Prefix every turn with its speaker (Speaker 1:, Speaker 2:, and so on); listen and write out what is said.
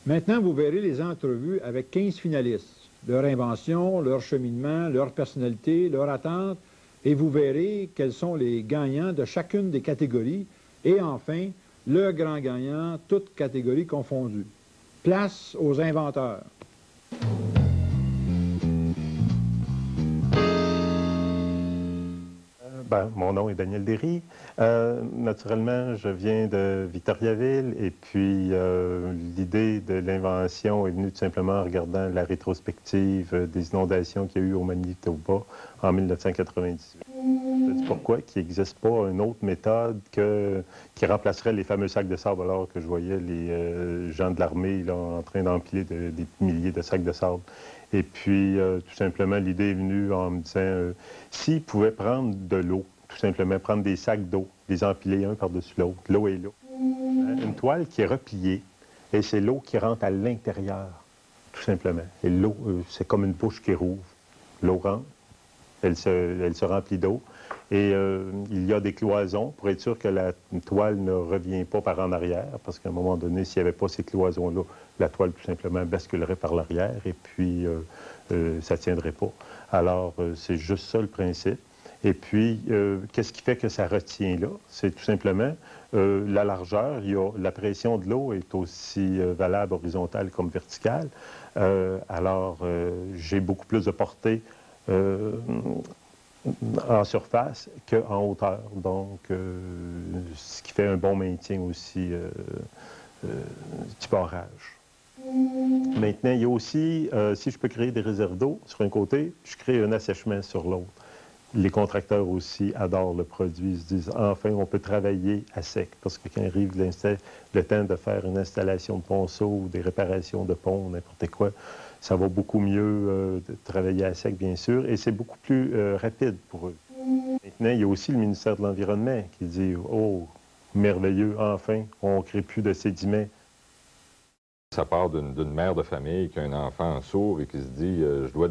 Speaker 1: Maintenant, vous verrez les entrevues avec 15 finalistes. Leur invention, leur cheminement, leur personnalité, leur attente, et vous verrez quels sont les gagnants de chacune des catégories. Et enfin, le grand gagnant, toutes catégories confondues. Place aux inventeurs.
Speaker 2: Mon nom est Daniel Derry. Naturellement, je viens de Victoriaville et puis l'idée de l'invention est venue tout simplement en regardant la rétrospective des inondations qu'il y a eu au Manitoba en 1998. Je dis pourquoi qu'il n'existe pas une autre méthode qui remplacerait les fameux sacs de sable, alors que je voyais les gens de l'armée en train d'empiler des milliers de sacs de sable. Et puis, tout simplement, l'idée est venue en me disant, s'ils pouvaient prendre de l'eau, tout simplement prendre des sacs d'eau, les empiler un par-dessus l'autre, l'eau et l'eau. Une toile qui est repliée, et c'est l'eau qui rentre à l'intérieur, tout simplement. Et l'eau, c'est comme une bouche qui rouvre. L'eau rentre, elle se remplit d'eau. Et il y a des cloisons pour être sûr que la toile ne revient pas par en arrière, parce qu'à un moment donné, s'il n'y avait pas ces cloisons-là, la toile tout simplement basculerait par l'arrière et puis ça ne tiendrait pas. Alors, c'est juste ça le principe. Et puis, qu'est-ce qui fait que ça retient là? C'est tout simplement la largeur. La pression de l'eau est aussi valable horizontale comme verticale. Alors, j'ai beaucoup plus de portée en surface qu'en hauteur. Donc, ce qui fait un bon maintien aussi du barrage. Maintenant, il y a aussi, si je peux créer des réserves d'eau sur un côté, je crée un assèchement sur l'autre. Les contracteurs aussi adorent le produit. Ils se disent, enfin, on peut travailler à sec. Parce que quand arrive le temps de faire une installation de ponceau ou des réparations de pont, n'importe quoi, ça va beaucoup mieux de travailler à sec, bien sûr, et c'est beaucoup plus rapide pour eux. Maintenant, il y a aussi le ministère de l'Environnement qui dit, oh, merveilleux, enfin, on ne crée plus de sédiments.
Speaker 3: Ça part d'une mère de famille qui a un enfant sourd et qui se dit, je dois